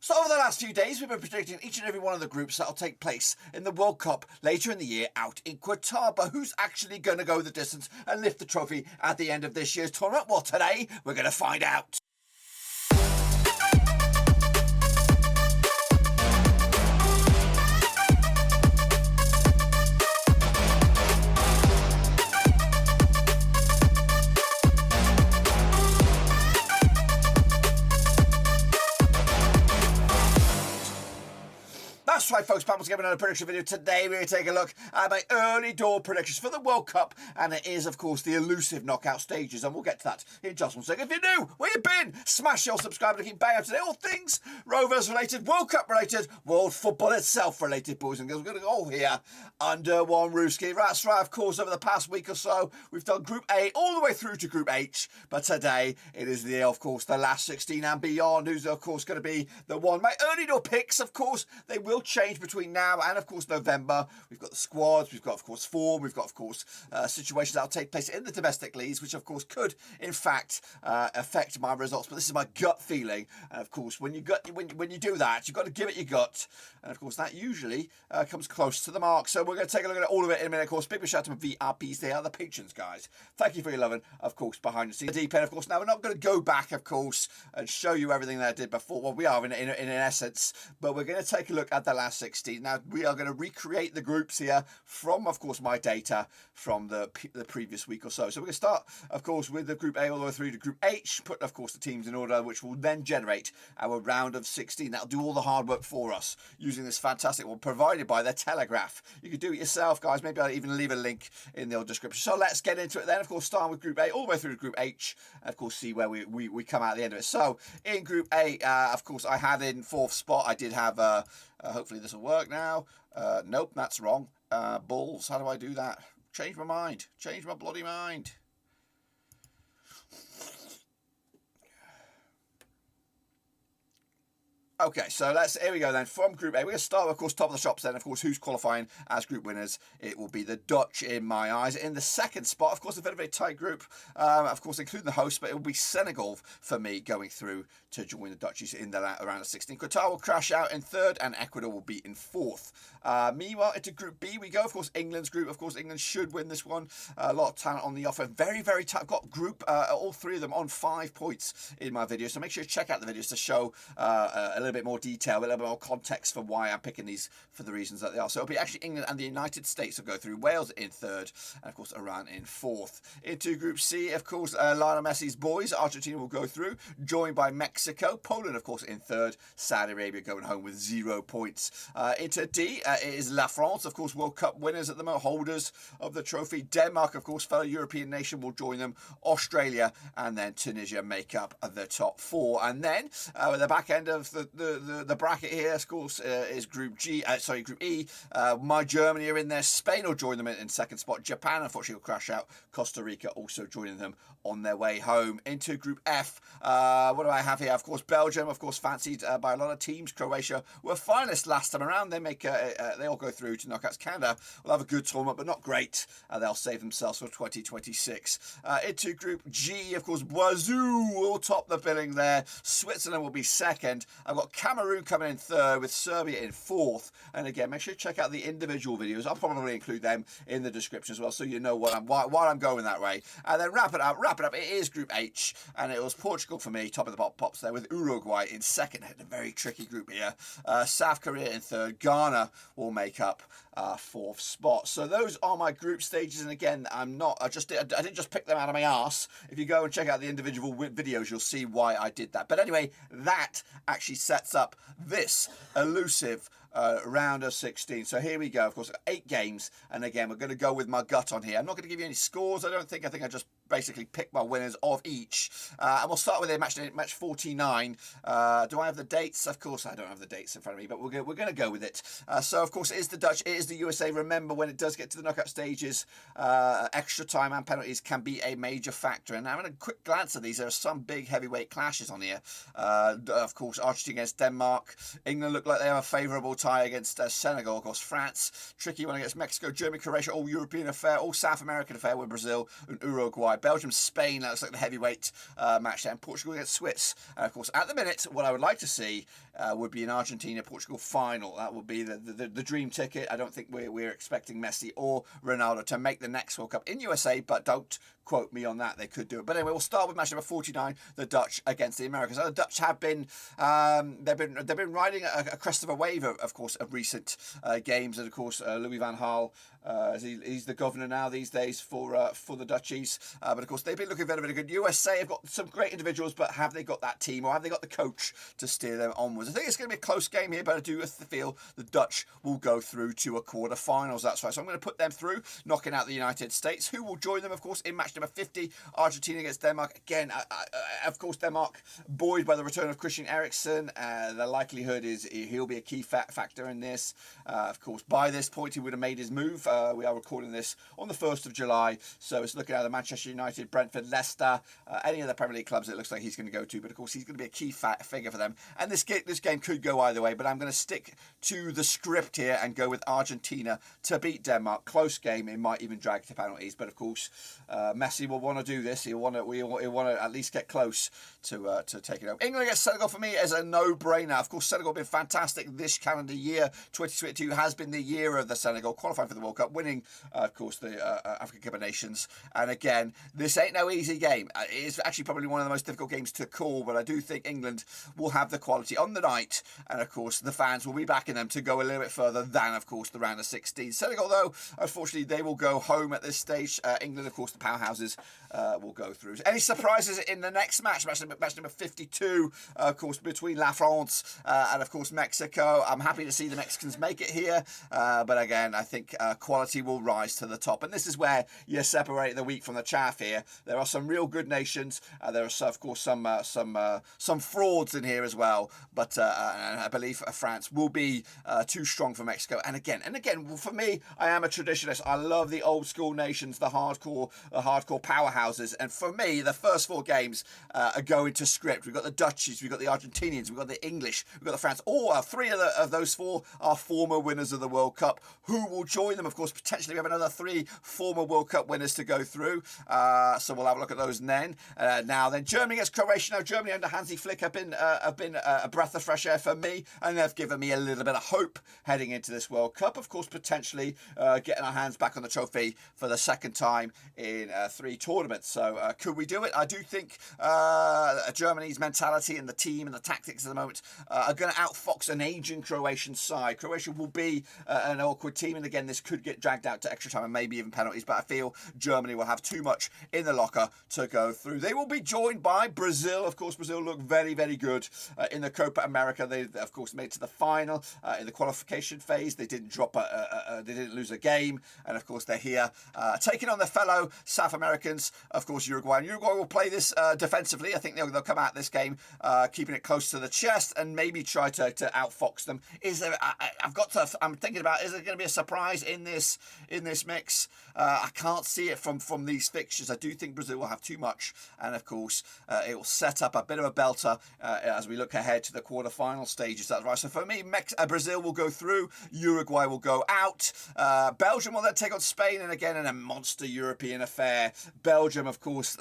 So over the last few days, we've been predicting each and every one of the groups that will take place in the World Cup later in the year out in Qatar. But who's actually going to go the distance and lift the trophy at the end of this year's tournament? Well, today, we're going to find out. That's right, folks. Back once again, another prediction video. Today, we're going to take a look at my early door predictions for the World Cup, and it is, of course, the elusive knockout stages, and we'll get to that in just one second. If you're new, where you been? Smash your subscribe to keep bang up today. All things Rovers related, World Cup related, world football itself related, boys and girls. We're going to go here under one rooski. That's right, of course, over the past week or so, we've done Group A all the way through to Group H, but today it is of course, the last 16 and beyond, who's, of course, going to be the one. My early door picks, of course, they will change between now and, of course, November. We've got the squads, we've got, of course, form, we've got, of course, situations that will take place in the domestic leagues, which, of course, could, in fact, affect my results. But this is my gut feeling. And, of course, when you do that, you've got to give it your gut. And, of course, that usually comes close to the mark. So we're going to take a look at all of it in a minute, of course. Big shout out to my VRPs. They are the patrons, guys. Thank you for your loving, of course, behind the scenes. The deep end, of course. Now, we're not going to go back, of course, and show you everything that I did before. Well, we are in an essence, but we're going to take a look at the last 16. Now, we are going to recreate the groups here from, of course, my data from the previous week or so. So we're going to start, of course, with the Group A all the way through to Group H, put, of course, the teams in order, which will then generate our round of 16. That'll do all the hard work for us using this fantastic one provided by the Telegraph. You can do it yourself, guys. Maybe I'll even leave a link in the description. So let's get into it then. Of course, starting with Group A all the way through to Group H, and, of course, see where we come out at the end of it. So in Group A, of course, I had in 4th spot, I did have, hopefully this will work now. Nope, that's wrong. Bulls, how do I do that? Change my mind. Change my bloody mind. Okay, so here we go then. From Group A, we're going to start, of course, top of the shops then. Of course, who's qualifying as group winners? It will be the Dutch in my eyes. In the second spot, of course, a very, very tight group, of course, including the host, but it will be Senegal for me going through to join the Dutchies in the round of 16. Qatar will crash out in 3rd, and Ecuador will be in 4th. Meanwhile, into Group B we go. Of course, England's group. Of course, England should win this one. A lot of talent on the offer. Very, very tight. I've got group, all 3 of them on 5 points in my video, so make sure you check out the videos to show a little bit more detail, a little bit more context for why I'm picking these for the reasons that they are. So it'll be actually England and the United States will go through, Wales in 3rd, and of course Iran in 4th. Into Group C, of course, Lionel Messi's boys, Argentina will go through, joined by Mexico. Poland, of course, in 3rd. Saudi Arabia going home with 0 points. Into D, it is La France, of course, World Cup winners at the moment, holders of the trophy. Denmark, of course, fellow European nation, will join them. Australia and then Tunisia make up the top 4. And then at the back end of the bracket here, of course, is Group E. My Germany are in there. Spain will join them in 2nd spot. Japan, unfortunately, will crash out. Costa Rica also joining them on their way home. Into Group F, what do I have here? Of course, Belgium, of course, fancied by a lot of teams. Croatia were finalists last time around. They all go through to knockouts. Canada will have a good tournament, but not great. They'll save themselves for 2026. Into Group G, of course, Brazil will top the billing there. Switzerland will be 2nd. I've got Cameroon coming in 3rd with Serbia in 4th. And again, make sure you check out the individual videos. I'll probably include them in the description as well, so you know why I'm going that way. And then wrap it up. It is Group H, and it was Portugal for me, top of the pops there, with Uruguay in 2nd. A very tricky group here. South Korea in 3rd. Ghana will make up 4th spot. So those are my group stages, and again, I didn't just pick them out of my arse. If you go and check out the individual videos, you'll see why I did that. But anyway, that actually sets up this elusive round of 16. So here we go. Of course, 8 games, and again, we're going to go with my gut on here. I'm not going to give you any scores. I think I just basically pick my winners of each, and we'll start with match 49. Do I have the dates? Of course I don't have the dates in front of me, but we're going to go with it. So of course it is the Dutch, it is the USA. Remember, when it does get to the knockout stages, extra time and penalties can be a major factor. And having a quick glance at these, there are some big heavyweight clashes on here. Of course, Argentina against Denmark. England look like they have a favourable tie against Senegal. Of course, France, tricky one against Mexico. Germany, Croatia, all European affair, all South American affair with Brazil and Uruguay Belgium, Spain, that looks like the heavyweight match there, and Portugal against Swiss. And of course, at the minute, what I would like to see would be an Argentina-Portugal final. That would be the dream ticket. I don't think we're expecting Messi or Ronaldo to make the next World Cup in USA, but don't quote me on that. They could do it. But anyway, we'll start with match number 49, the Dutch against the Americans. So the Dutch have been they've been riding a crest of a wave, of course, of recent games, and of course Louis van Gaal. He's the governor now these days for the Dutchies, but of course they've been looking very, very good. USA have got some great individuals, but have they got that team, or have they got the coach to steer them onwards? I think it's going to be a close game here, but I do feel the Dutch will go through to a quarterfinals. That's right. So I'm going to put them through, knocking out the United States, who will join them, of course, in match number 50, Argentina against Denmark. Again, of course, Denmark buoyed by the return of Christian Eriksen. The likelihood is he'll be a key factor in this. Of course, by this point, he would have made his move. We are recording this on the 1st of July, so it's looking at the Manchester United, Brentford, Leicester, any of the Premier League clubs it looks like he's going to go to, but of course he's going to be a key figure for them. And this game could go either way, but I'm going to stick to the script here and go with Argentina to beat Denmark. Close game, it might even drag to penalties, but of course Messi will want to do this. He'll want to at least get close to take it over. England against Senegal for me is a no-brainer. Of course, Senegal have been fantastic this calendar year. 2022 has been the year of the Senegal, qualifying for the World Cup, winning, of course, the African Cup of Nations. And again, this ain't no easy game. It is actually probably one of the most difficult games to call, but I do think England will have the quality on the night, and of course, the fans will be backing them to go a little bit further than, of course, the round of 16. Senegal, though, unfortunately, they will go home at this stage. England, of course, the powerhouses will go through. Any surprises in the next match number 52, of course, between La France and, of course, Mexico. I'm happy to see the Mexicans make it here, but again, I think quality will rise to the top, and this is where you separate the wheat from the chaff here. There are some real good nations. There are, of course, some frauds in here as well, but I believe France will be too strong for Mexico. And again, for me, I am a traditionalist. I love the old school nations, the hardcore powerhouses, and for me, the first 4 games are going to script. We've got the Dutchies, we've got the Argentinians, we've got the English, we've got the France. All 3 of those 4 are former winners of the World Cup. Who will join them? Of course, potentially we have another 3 former World Cup winners to go through. So we'll have a look at those then. Now then, Germany against Croatia. Now Germany under Hansi Flick have been a breath of fresh air for me, and they've given me a little bit of hope heading into this World Cup. Of course, potentially getting our hands back on the trophy for the second time in 3 tournaments. So could we do it? I do think Germany's mentality and the team and the tactics at the moment are going to outfox an aging Croatian side. Croatia will be an awkward team, and again, this could get dragged out to extra time and maybe even penalties, but I feel Germany will have too much in the locker to go through. They will be joined by Brazil. Of course, Brazil look very, very good in the Copa America. They, of course, made it to the final in the qualification phase. They didn't they didn't lose a game, and of course, they're here taking on their fellow South Americans, of course, Uruguay. And Uruguay will play this defensively. I think they'll come out this game keeping it close to the chest and maybe try to outfox them. I'm thinking about, is there going to be a surprise in this mix? I can't see it from these fixtures. I do think Brazil will have too much, and of course it will set up a bit of a belter as we look ahead to the quarterfinal stages. That's right. So for me, Brazil will go through, Uruguay will go out, Belgium will then take on Spain, and again in a monster European affair. Belgium, of course,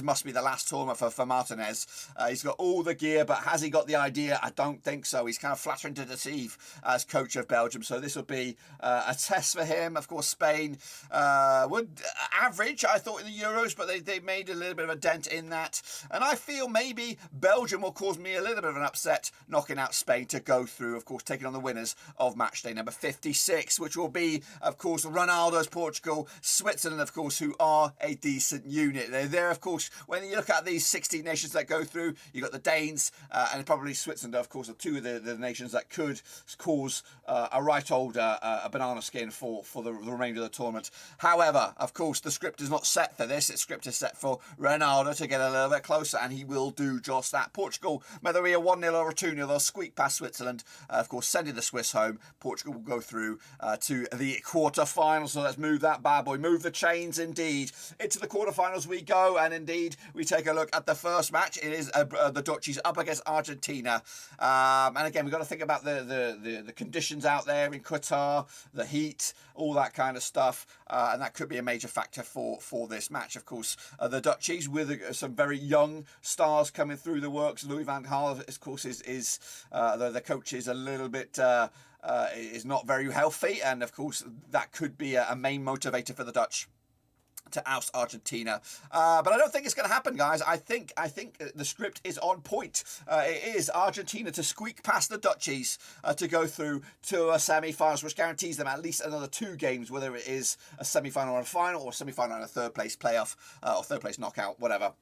must be the last tournament for Martinez. He's got all the gear, but has he got the idea? I don't think so. He's kind of flattering to deceive as coach of Belgium, so this will be a test for him. Of course, Spain would average, I thought, in the Euros, but they made a little bit of a dent in that, and I feel maybe Belgium will cause me a little bit of an upset, knocking out Spain to go through, of course, taking on the winners of match day number 56, which will be, of course, Ronaldo's Portugal, Switzerland, of course, who are a decent unit. They're there, of course, when you look at these 16 nations that go through, you've got the Danes and probably Switzerland, of course, are 2 of the nations that could cause a right old a banana skin for the remainder of the tournament. However, of course, the script is not set for this. The script is set for Ronaldo to get a little bit closer, and he will do just that. Portugal, whether we are 1-0 or a 2-0, they'll squeak past Switzerland, of course, sending the Swiss home. Portugal will go through to the quarterfinals. So let's move that bad boy. Move the chains, indeed. Into the quarterfinals we go, and indeed, we take a look at the first match. It is the Dutchies up against Argentina. And again, we've got to think about the conditions out there in Qatar, the heat, all that kind of stuff, and that could be a major factor for this match. Of course, the Dutchies with some very young stars coming through the works. Louis van Gaal, of course, is the coach is a little bit. Is not very healthy, and of course that could be a main motivator for the Dutch to oust Argentina, but I don't think it's going to happen, guys. I think the script is on point. It is Argentina to squeak past the Dutchies to go through to a semi-finals, which guarantees them at least another 2 games, whether it is a semi-final or a final, or a semi-final and a third place playoff, or third place knockout, whatever.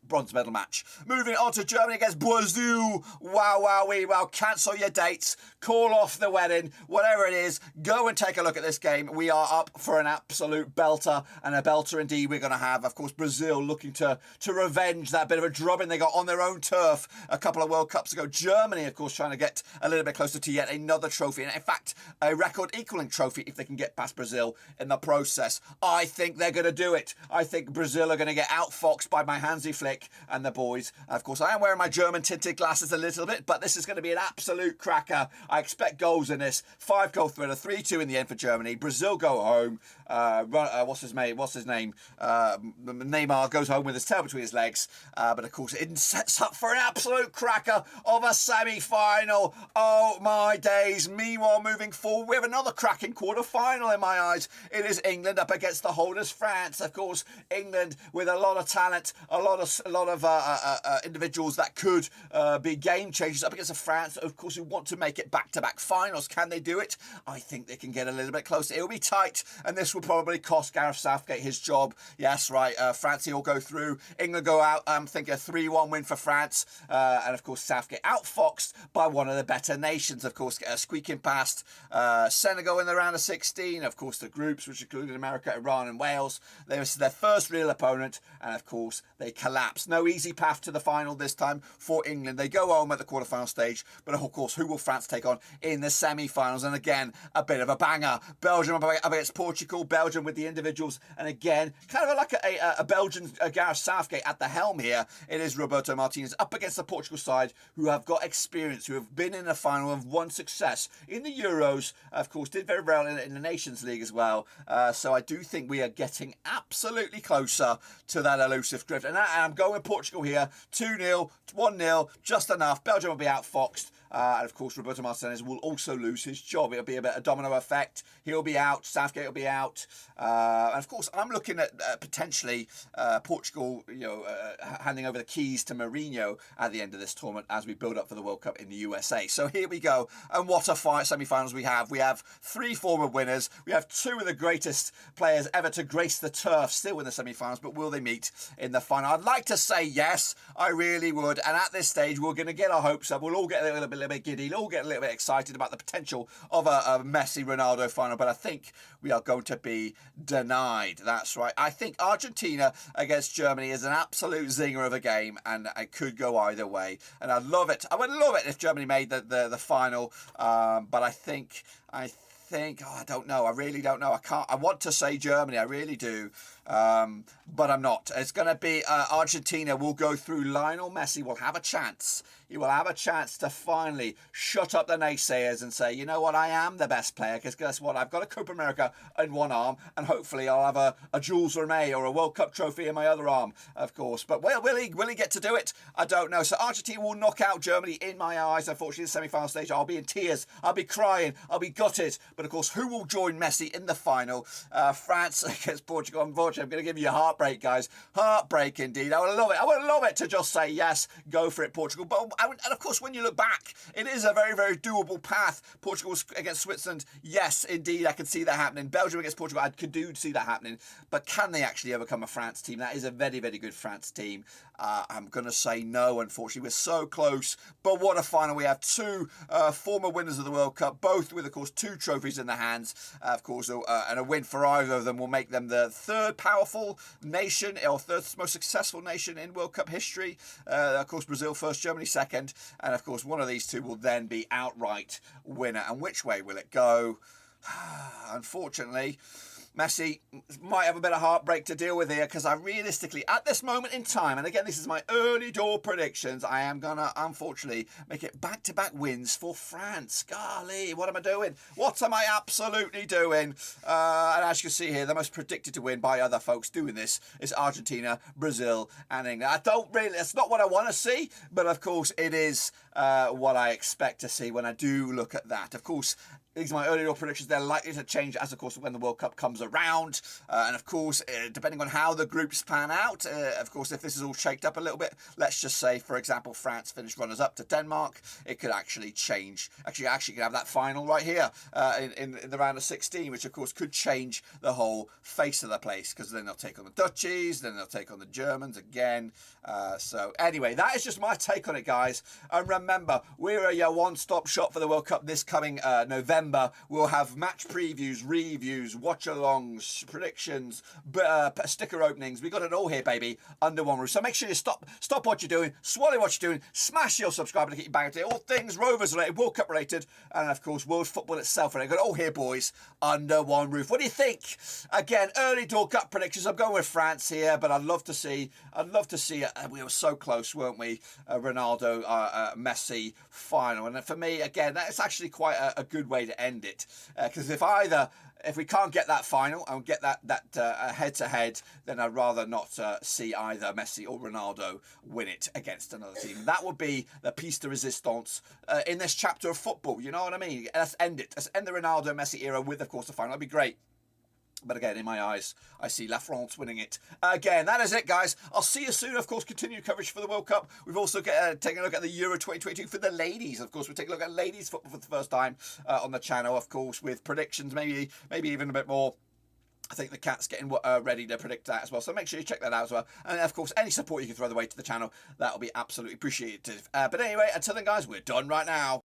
Bronze medal match. Moving on to Germany against Brazil. Wow. Cancel your dates. Call off the wedding. Whatever it is, go and take a look at this game. We are up for an absolute belter, and a belter indeed we're going to have. Of course, Brazil looking to revenge that bit of a drubbing they got on their own turf a couple of World Cups ago. Germany, of course, trying to get a little bit closer to yet another trophy. And in fact, a record-equaling trophy if they can get past Brazil in the process. I think they're going to do it. I think Brazil are going to get outfoxed by my Hansi Flick and the boys. And of course, I am wearing my German tinted glasses a little bit, but this is going to be an absolute cracker. I expect goals in this. 5-goal thriller, 3-2 in the end for Germany. Brazil go home. What's his name? Neymar goes home with his tail between his legs. But of course, it sets up for an absolute cracker of a semi-final. Oh my days. Meanwhile, moving forward, we have another cracking quarter-final in my eyes. It is England up against the holders France. Of course, England with a lot of talent, a lot of individuals that could be game changers up against a France, of course, who want to make it back-to-back finals. Can they do it? I think they can get a little bit closer. It'll be tight, and this will probably cost Gareth Southgate his job. Yes, right. France will go through. England go out. I think a 3-1 win for France, and of course Southgate outfoxed by one of the better nations. Of course, squeaking past Senegal in the round of 16. Of course, the groups, which included America, Iran, and Wales. They were their first real opponent, and of course they collapsed. No easy path to the final this time for England. They go home at the quarterfinal stage, but of course, who will France take on in the semi-finals? And again, a bit of a banger. Belgium up against Portugal. Belgium with the individuals, and again, kind of like a Belgian Gareth Southgate at the helm here. It is Roberto Martinez up against the Portugal side, who have got experience, who have been in the final, have won success in the Euros. Of course, did very well in the Nations League as well. So I do think we are getting absolutely closer to that elusive drift. And I'm going with Portugal here. 2-0, 1-0, just enough. Belgium will be outfoxed. And of course, Roberto Martinez will also lose his job. It'll be a bit of domino effect. He'll be out. Southgate will be out. And of course, I'm looking at potentially Portugal, handing over the keys to Mourinho at the end of this tournament as we build up for the World Cup in the USA. So here we go. And what a semi-finals we have. We have 3 former winners. We have 2 of the greatest players ever to grace the turf still in the semi-finals. But will they meet in the final? I'd like to say yes. I really would. And at this stage, we're going to get our hopes up. We'll all get a little bit giddy. We'll all get a little bit excited about the potential of a Messi-Ronaldo final. But I think we are going to be denied. That's right. I think Argentina against Germany is an absolute zinger of a game, and it could go either way. And I'd love it. I would love it if Germany made the final. But I think I don't know. I really don't know. I want to say Germany. I really do. But I'm not. It's going to be Argentina will go through. Lionel Messi will have a chance. He will have a chance to finally shut up the naysayers and say, you know what, I am the best player, because guess what, I've got a Copa America in one arm, and hopefully I'll have a Jules Rimet or a World Cup trophy in my other arm, of course. But will he get to do it? I don't know. So Argentina will knock out Germany in my eyes. Unfortunately, the semi-final stage, I'll be in tears. I'll be crying. I'll be gutted. But of course, who will join Messi in the final? France against Portugal. Unfortunately, I'm going to give you a heartbreak, guys. Heartbreak indeed. I would love it. I would love it to just say, yes, go for it, Portugal. But and of course, when you look back, it is a very, very doable path. Portugal against Switzerland, yes, indeed, I could see that happening. Belgium against Portugal, I could see that happening. But can they actually overcome a France team? That is a very, very good France team. I'm going to say no, unfortunately. We're so close. But what a final. We have 2 former winners of the World Cup, both with, of course, 2 trophies in their hands. Of course, and a win for either of them will make them the 3rd powerful nation, or 3rd most successful nation in World Cup history. Of course, Brazil first, Germany second. And, of course, one of these 2 will then be outright winner. And which way will it go? Unfortunately, Messi might have a bit of heartbreak to deal with here, because I realistically, at this moment in time, and again, this is my early door predictions, I am going to, unfortunately, make it back-to-back wins for France. Golly, what am I doing? What am I absolutely doing? And as you can see here, the most predicted to win by other folks doing this is Argentina, Brazil, and England. I don't really, it's not what I want to see, but of course, it is what I expect to see when I do look at that. Of course, these are my early door predictions. They're likely to change as, of course, when the World Cup comes around. And, of course, depending on how the groups pan out, of course, if this is all shaked up a little bit, let's just say, for example, France finished runners-up to Denmark, it could actually change. Actually could have that final right here in the round of 16, which, of course, could change the whole face of the place, because then they'll take on the Dutchies, then they'll take on the Germans again. So, anyway, that is just my take on it, guys. And remember, we're your one-stop shop for the World Cup this coming November. We'll have match previews, reviews, watch-alongs, predictions, sticker openings. We got it all here, baby, under one roof. So make sure you stop what you're doing, swallow what you're doing, smash your subscribe to get you back to all things Rovers related, World Cup related, and of course world football itself. And I got it all here, boys, under one roof. What do you think? Again, early door gut predictions. I'm going with France here, but I'd love to see. We were so close, weren't we? Ronaldo, Messi final, and for me, again, that's actually quite a good way to end it, because if we can't get that final and get that head-to-head, then I'd rather not see either Messi or Ronaldo win it against another team. That would be the piece de resistance in this chapter of football. You know what I mean? Let's end it. Let's end the Ronaldo-Messi era with, of course, the final. That'd be great. But again, in my eyes, I see La France winning it. Again, that is it, guys. I'll see you soon. Of course, continued coverage for the World Cup. We've also taken a look at the Euro 2022 for the ladies. Of course, we're taking a look at ladies football for the first time on the channel, of course, with predictions, maybe even a bit more. I think the cat's getting ready to predict that as well. So make sure you check that out as well. And, of course, any support you can throw the way to the channel, that will be absolutely appreciated. But anyway, until then, guys, we're done right now.